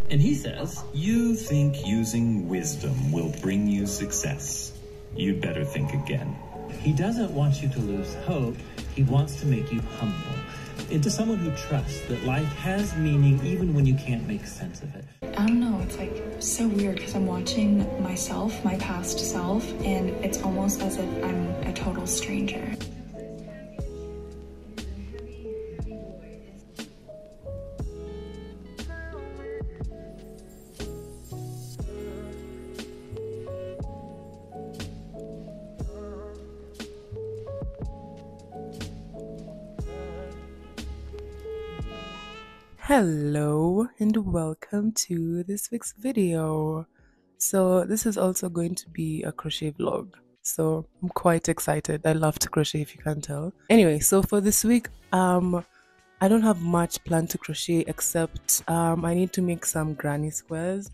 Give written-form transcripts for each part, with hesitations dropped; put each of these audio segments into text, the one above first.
And he says, you think using wisdom will bring you success. You'd better think again. He doesn't want you to lose hope. He wants to make you humble into someone who trusts that life has meaning even when you can't make sense of it. I don't know, it's like so weird because I'm watching myself, my past self, and it's almost as if I'm a total stranger. Hello and welcome to this week's video. So this is also going to be a crochet vlog, so I'm quite excited. I love to crochet, if you can't tell. Anyway, so for this week I don't have much planned to crochet except I need to make some granny squares.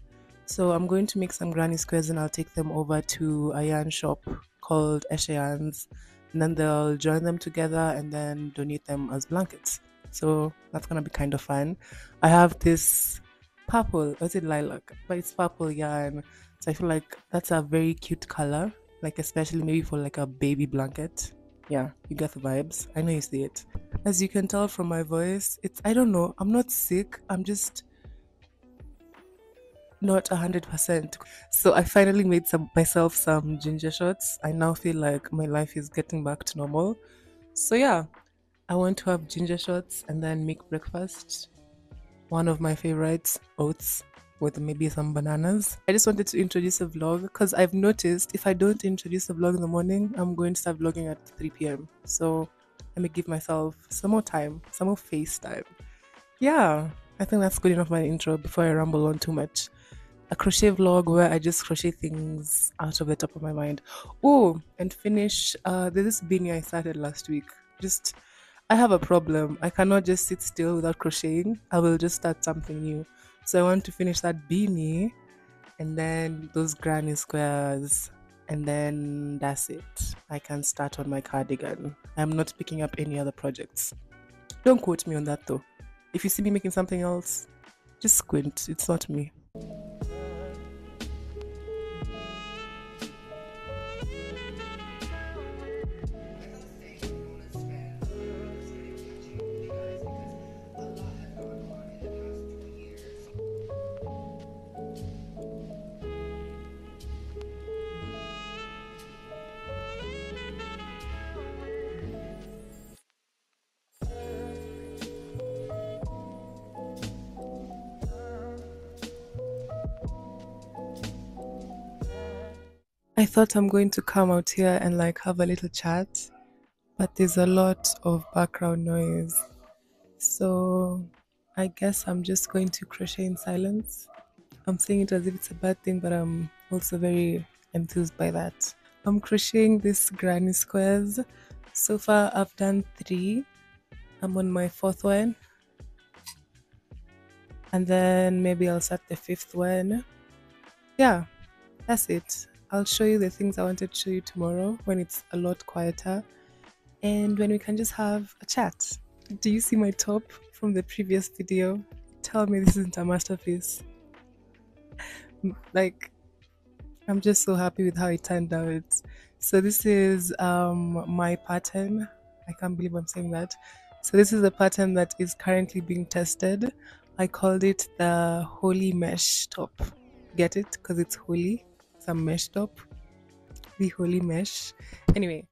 So I'm going to make some granny squares and I'll take them over to a yarn shop called Yarns, and then they'll join them together and then donate them as blankets. So that's gonna be kind of fun. I have this purple, or is it lilac? But it's purple yarn. So I feel like that's a very cute color, like especially maybe for like a baby blanket. Yeah, you get the vibes. I know you see it. As you can tell from my voice, I don't know, I'm not sick. I'm just not 100%. So I finally made myself some ginger shots. I now feel like my life is getting back to normal. So yeah, I want to have ginger shots and then make breakfast. One of my favorites, oats with maybe some bananas. I just wanted to introduce a vlog because I've noticed if I don't introduce a vlog in the morning, I'm going to start vlogging at 3 p.m. So let me give myself some more time, some more face time. Yeah, I think that's good enough my intro before I ramble on too much. A crochet vlog where I just crochet things out of the top of my mind. Oh, and finish, there's this beanie I started last week. I have a problem. I cannot just sit still without crocheting. I will just start something new. So I want to finish that beanie and then those granny squares, and then that's it. I can start on my cardigan. I'm not picking up any other projects. Don't quote me on that though. If you see me making something else, just squint. It's not me. I thought I'm going to come out here and like have a little chat, but there's a lot of background noise. So I guess I'm just going to crochet in silence. I'm saying it as if it's a bad thing, but I'm also very enthused by that. I'm crocheting these granny squares. So far I've done 3. I'm on my 4th one. And then maybe I'll start the 5th one. Yeah, that's it. I'll show you the things I wanted to show you tomorrow when it's a lot quieter and when we can just have a chat. Do you see my top from the previous video? Tell me this isn't a masterpiece. Like, I'm just so happy with how it turned out. So this is my pattern. I can't believe I'm saying that. So this is a pattern that is currently being tested. I called it the holy mesh top. Get it? Because it's holy. Some mesh top, the holy mesh. Anyway,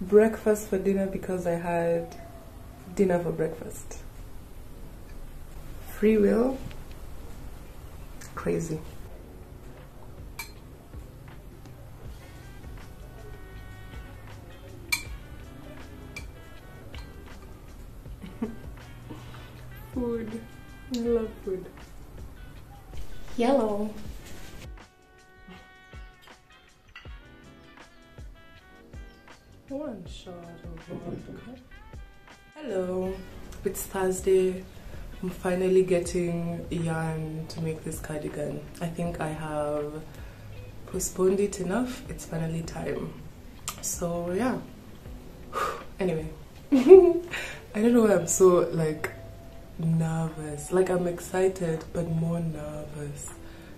breakfast for dinner because I had dinner for breakfast. Free will, crazy. Food. I love food. Yellow. One shot of vodka. Hello, it's Thursday. I'm finally getting yarn to make this cardigan. I think I have postponed it enough. It's finally time. So yeah. Anyway, I don't know why I'm so like nervous. Like I'm excited but more nervous.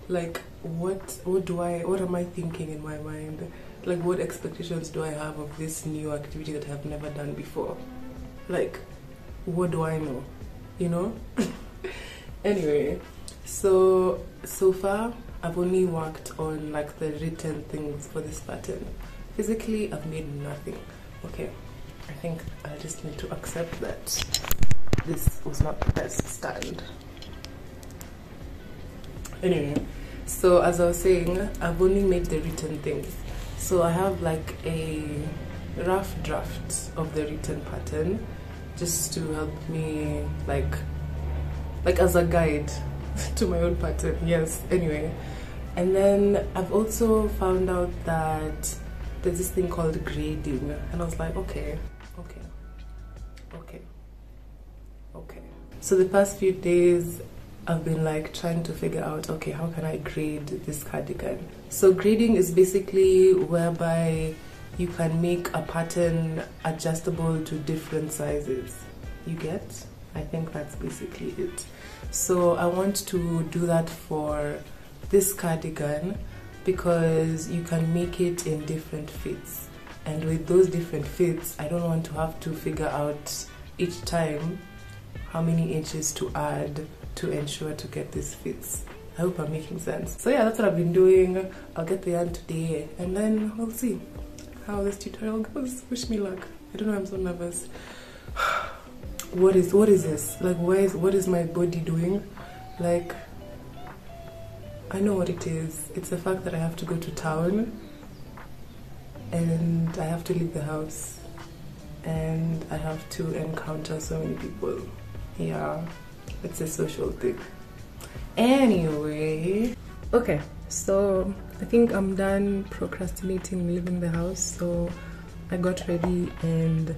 Like what am I thinking in my mind? Like what expectations do I have of this new activity that I've never done before? Like what do I know? You know? Anyway, so far I've only worked on like the written things for this pattern. Physically I've made nothing. Okay, I think I just need to accept that this was not the best stand. Anyway, so as I was saying, I've only made the written things. So I have like a rough draft of the written pattern just to help me like as a guide to my own pattern. Yes, anyway. And then I've also found out that there's this thing called grading, and I was like, okay. So the past few days I've been like trying to figure out, okay, how can I grade this cardigan? So grading is basically whereby you can make a pattern adjustable to different sizes. You get? I think that's basically it. So I want to do that for this cardigan because you can make it in different fits. And with those different fits, I don't want to have to figure out each time how many inches to add to ensure to get these fits. I hope I'm making sense. So yeah, that's what I've been doing. I'll get the yarn today and then we'll see how this tutorial goes. Wish me luck. I don't know, I'm so nervous. What is this? Like what is my body doing? Like I know what it is. It's the fact that I have to go to town and I have to leave the house and I have to encounter so many people. Yeah, it's a social thing. Anyway, okay, so I think I'm done procrastinating leaving the house. So I got ready and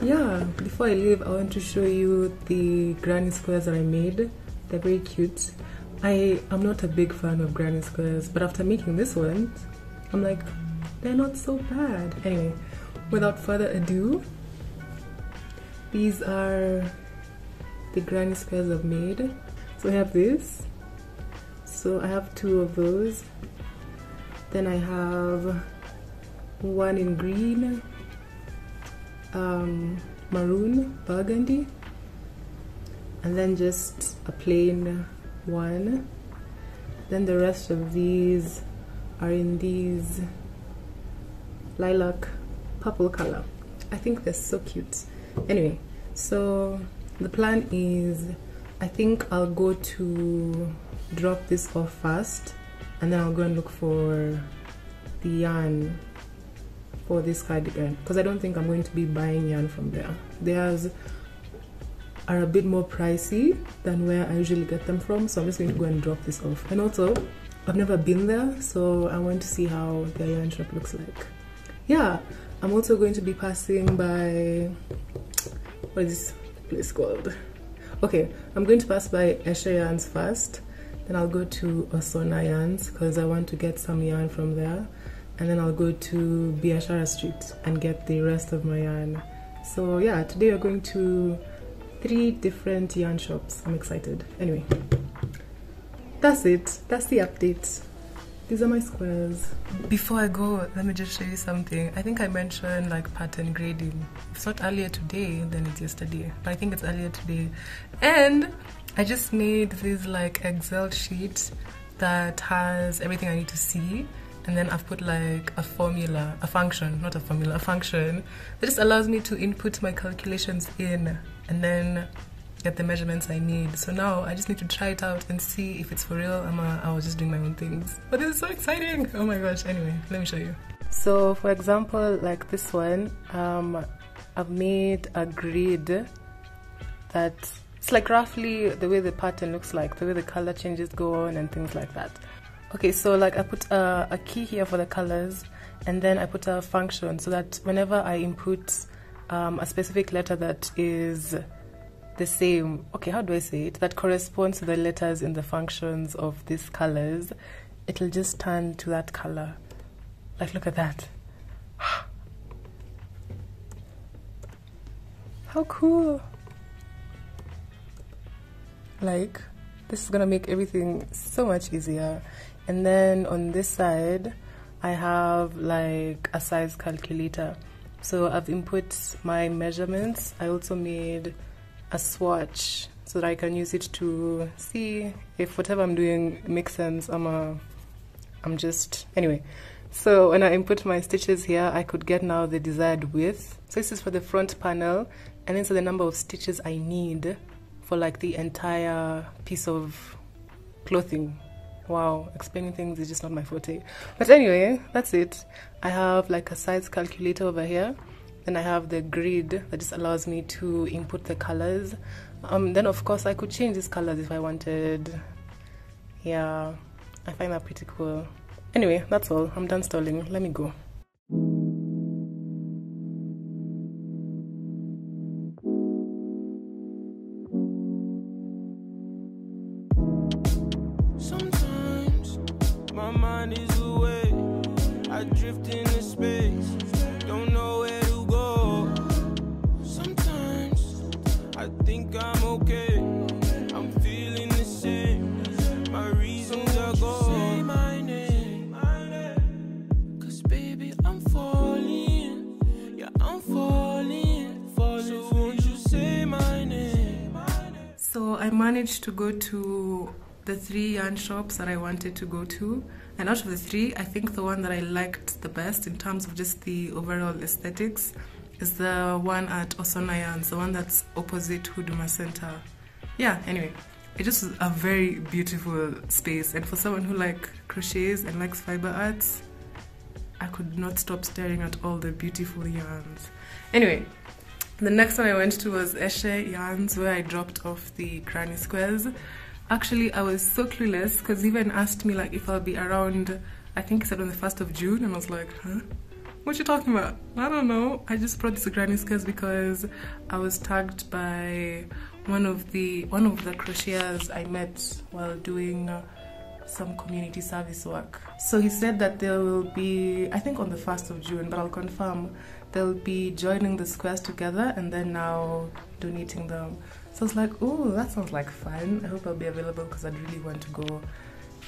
yeah, before I leave I want to show you the granny squares that I made. They're very cute. I'm not a big fan of granny squares, but after making this one I'm like, they're not so bad. Anyway, without further ado, these are the granny squares I've made. So I have this, so I have 2 of those, then I have one in green, maroon, burgundy, and then just a plain one. Then the rest of these are in these lilac purple color. I think they're so cute. Anyway, so the plan is I think I'll go to drop this off first and then I'll go and look for the yarn for this cardigan because I don't think I'm going to be buying yarn from there. Theirs are a bit more pricey than where I usually get them from, so I'm just going to go and drop this off. And also, I've never been there, so I want to see how their yarn shop looks like. Yeah, I'm also going to be passing by, what is this place called? Okay, I'm going to pass by Esha Yarns first, then I'll go to Osona Yarns because I want to get some yarn from there, and then I'll go to Biashara Street and get the rest of my yarn. So yeah, today we're going to 3 different yarn shops. I'm excited. Anyway, that's it. That's the update. These are my squares. Before I go, let me just show you something. I think I mentioned like pattern grading. If it's not earlier today, then it's yesterday. But I think it's earlier today. And I just made this like Excel sheet that has everything I need to see. And then I've put like a formula, a function, not a formula, a function that just allows me to input my calculations in. And then get the measurements I need. So now I just need to try it out and see if it's for real. I was just doing my own things. But this is so exciting. Oh my gosh. Anyway, let me show you. So for example, like this one, I've made a grid that it's like roughly the way the pattern looks like, the way the color changes go on and things like that. Okay, so like I put a key here for the colors, and then I put a function so that whenever I input a specific letter that is the same, okay, how do I say it, that corresponds to the letters in the functions of these colors, it'll just turn to that color. Like, look at that. How cool. Like, this is gonna make everything so much easier. And then on this side I have like a size calculator, so I've input my measurements. I also made a swatch so that I can use it to see if whatever I'm doing makes sense. I'm just, anyway, so when I input my stitches here, I could get now the desired width. So this is for the front panel, and this is the number of stitches I need for like the entire piece of clothing. Wow, explaining things is just not my forte. But anyway, that's it. I have like a size calculator over here. Then I have the grid that just allows me to input the colors. Then of course I could change these colors if I wanted. Yeah, I find that pretty cool. Anyway, that's all. I'm done stalling. Let me go. So I managed to go to the 3 yarn shops that I wanted to go to, and out of the 3, I think the one that I liked the best in terms of just the overall aesthetics is the one at Osona Yarns, the one that's opposite Huduma Center. Yeah, anyway, it just was a very beautiful space, and for someone who like crochets and likes fiber arts, I could not stop staring at all the beautiful yarns. Anyway, the next one I went to was Eshe Yarns, where I dropped off the granny squares. Actually, I was so clueless because he even asked me like if I'll be around, I think he said on the 1st of June, and I was like, huh? What you talking about? I don't know. I just brought these granny squares because I was tagged by one of the crocheters I met while doing some community service work. So he said that there will be, I think on the 1st of June, but I'll confirm, they'll be joining the squares together and then now donating them. So I was like, oh, that sounds like fun. I hope I'll be available because I'd really want to go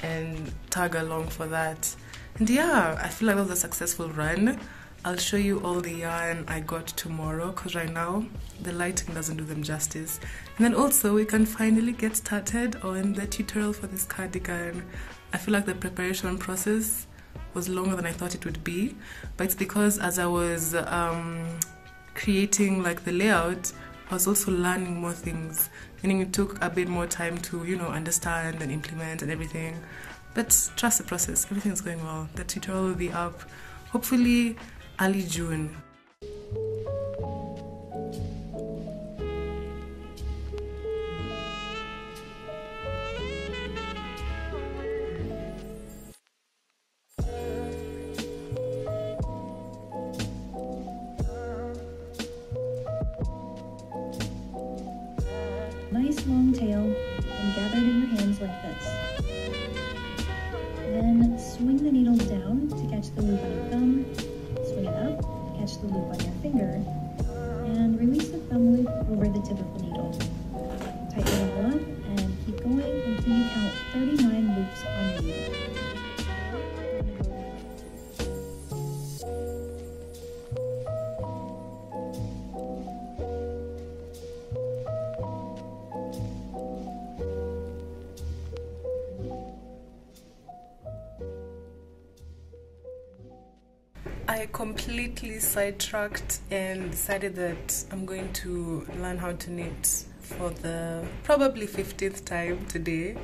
and tag along for that. And yeah, I feel like that was a successful run. I'll show you all the yarn I got tomorrow because right now the lighting doesn't do them justice. And then also we can finally get started on the tutorial for this cardigan. I feel like the preparation process was longer than I thought it would be, but it's because as I was creating like the layout, I was also learning more things, meaning it took a bit more time to, you know, understand and implement and everything. But trust the process, everything's going well. The tutorial will be up hopefully early June. Nice long tail and gathered in your hands like this. Then swing the needle down to catch the loop on your thumb, swing it up, catch the loop on your finger, and release the thumb loop over the tip of the needle. Tighten it all up and keep going until you count 39 loops on your needle. I completely sidetracked and decided that I'm going to learn how to knit for the probably 15th time today,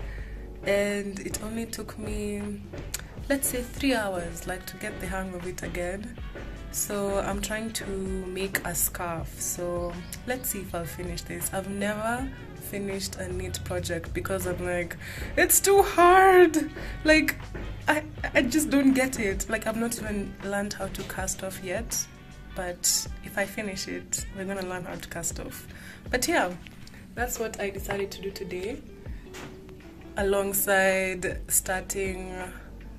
and it only took me, let's say, 3 hours like to get the hang of it again. So I'm trying to make a scarf, so let's see if I'll finish this. I've never finished a knit project because I'm like, it's too hard, like I just don't get it. Like, I've not even learned how to cast off yet, but if I finish it, we're gonna learn how to cast off. But yeah, that's what I decided to do today, alongside starting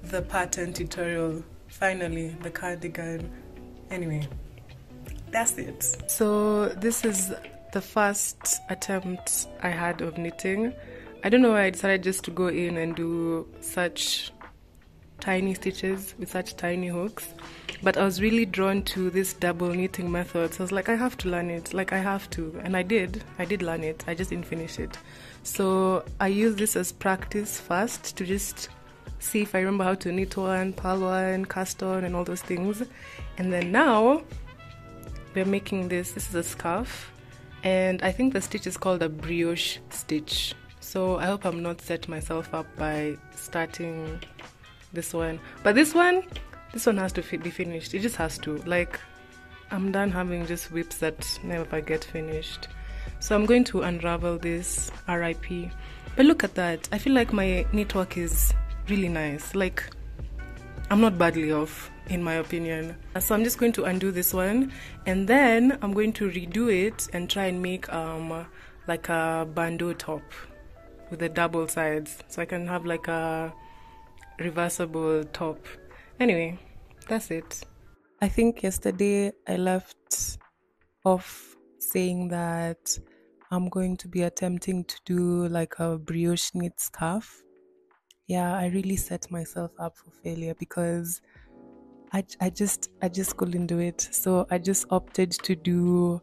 the pattern tutorial. Finally, the cardigan. Anyway, that's it. So this is the first attempt I had of knitting. I don't know why I decided just to go in and do such tiny stitches with such tiny hooks, but I was really drawn to this double knitting method, so I was like, I have to learn it, like I have to, and I did learn it. I just didn't finish it. So I used this as practice first to just see if I remember how to knit one, purl one, cast on, and all those things. And then now we're making this is a scarf, and I think the stitch is called a brioche stitch. So I hope I'm not set myself up by starting this one, but this one has to be finished. It just has to. Like, I'm done having just whips that never get finished. So I'm going to unravel this, RIP. But look at that. I feel like my knit work is really nice. Like, I'm not badly off, in my opinion. So I'm just going to undo this one, and then I'm going to redo it and try and make like a bandeau top with the double sides, so I can have like a reversible top. Anyway, that's it. I think yesterday I left off saying that I'm going to be attempting to do like a brioche knit scarf. Yeah, I really set myself up for failure because I just couldn't do it. So I just opted to do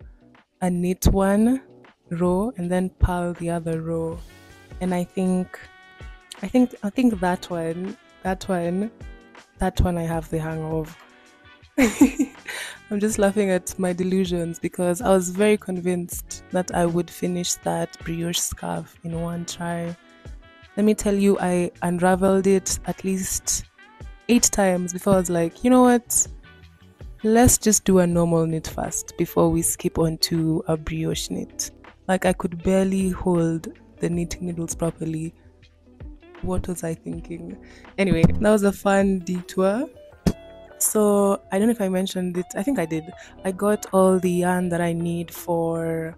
a knit one row and then purl the other row. And I think that one I have the hang of. I'm just laughing at my delusions because I was very convinced that I would finish that brioche scarf in one try. Let me tell you, I unraveled it at least 8 times before I was like, you know what? Let's just do a normal knit first before we skip on to a brioche knit. Like, I could barely hold the knitting needles properly. What was I thinking? Anyway, that was a fun detour. So I don't know if I mentioned it. I think I did. I got all the yarn that I need for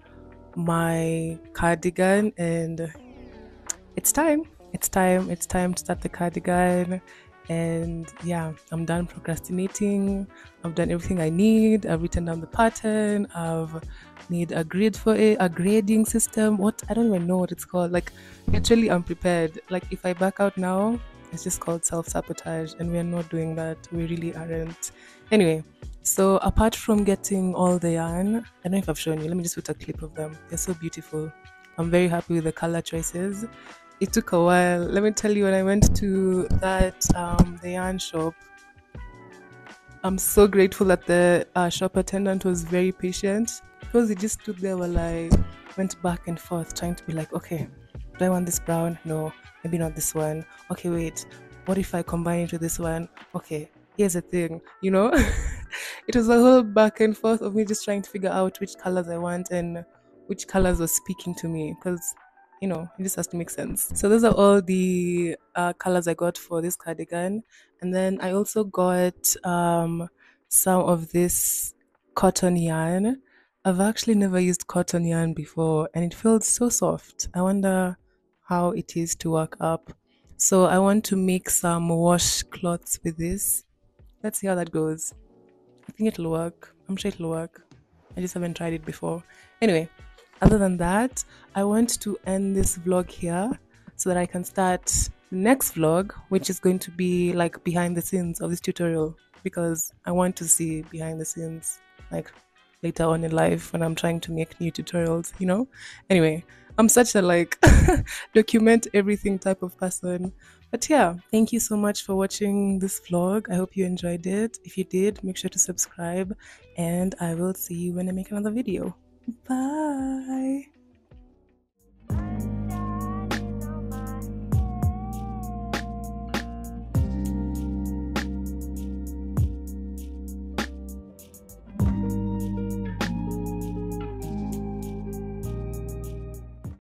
my cardigan, and it's time to start the cardigan. And yeah, I'm done procrastinating. I've done everything I need. I've written down the pattern. I've need a grid for it, a grading system. What, I don't even know what it's called. Like, literally, I'm prepared. Like, if I back out now, it's just called self-sabotage, and we're not doing that. We really aren't. Anyway, so apart from getting all the yarn, I don't know if I've shown you. Let me just put a clip of them. They're so beautiful. I'm very happy with the color choices. It took a while. Let me tell you, when I went to that the yarn shop, I'm so grateful that the shop attendant was very patient, because he just stood there while I went back and forth trying to be like, okay, do I want this brown? No, maybe not this one. Okay, wait, what if I combine it with this one? Okay, here's the thing, you know? It was a whole back and forth of me just trying to figure out which colors I want and which colors were speaking to me, because, you know, it just has to make sense. So those are all the colors I got for this cardigan. And then I also got some of this cotton yarn. I've actually never used cotton yarn before, and it feels so soft. I wonder how it is to work up. So I want to make some washcloths with this. Let's see how that goes. I think it'll work. I'm sure it'll work. I just haven't tried it before. Anyway, other than that, I want to end this vlog here so that I can start the next vlog, which is going to be like behind the scenes of this tutorial, because I want to see behind the scenes, like later on in life when I'm trying to make new tutorials, you know? Anyway, I'm such a like document everything type of person. But yeah, thank you so much for watching this vlog. I hope you enjoyed it. If you did, make sure to subscribe, and I will see you when I make another video. Bye.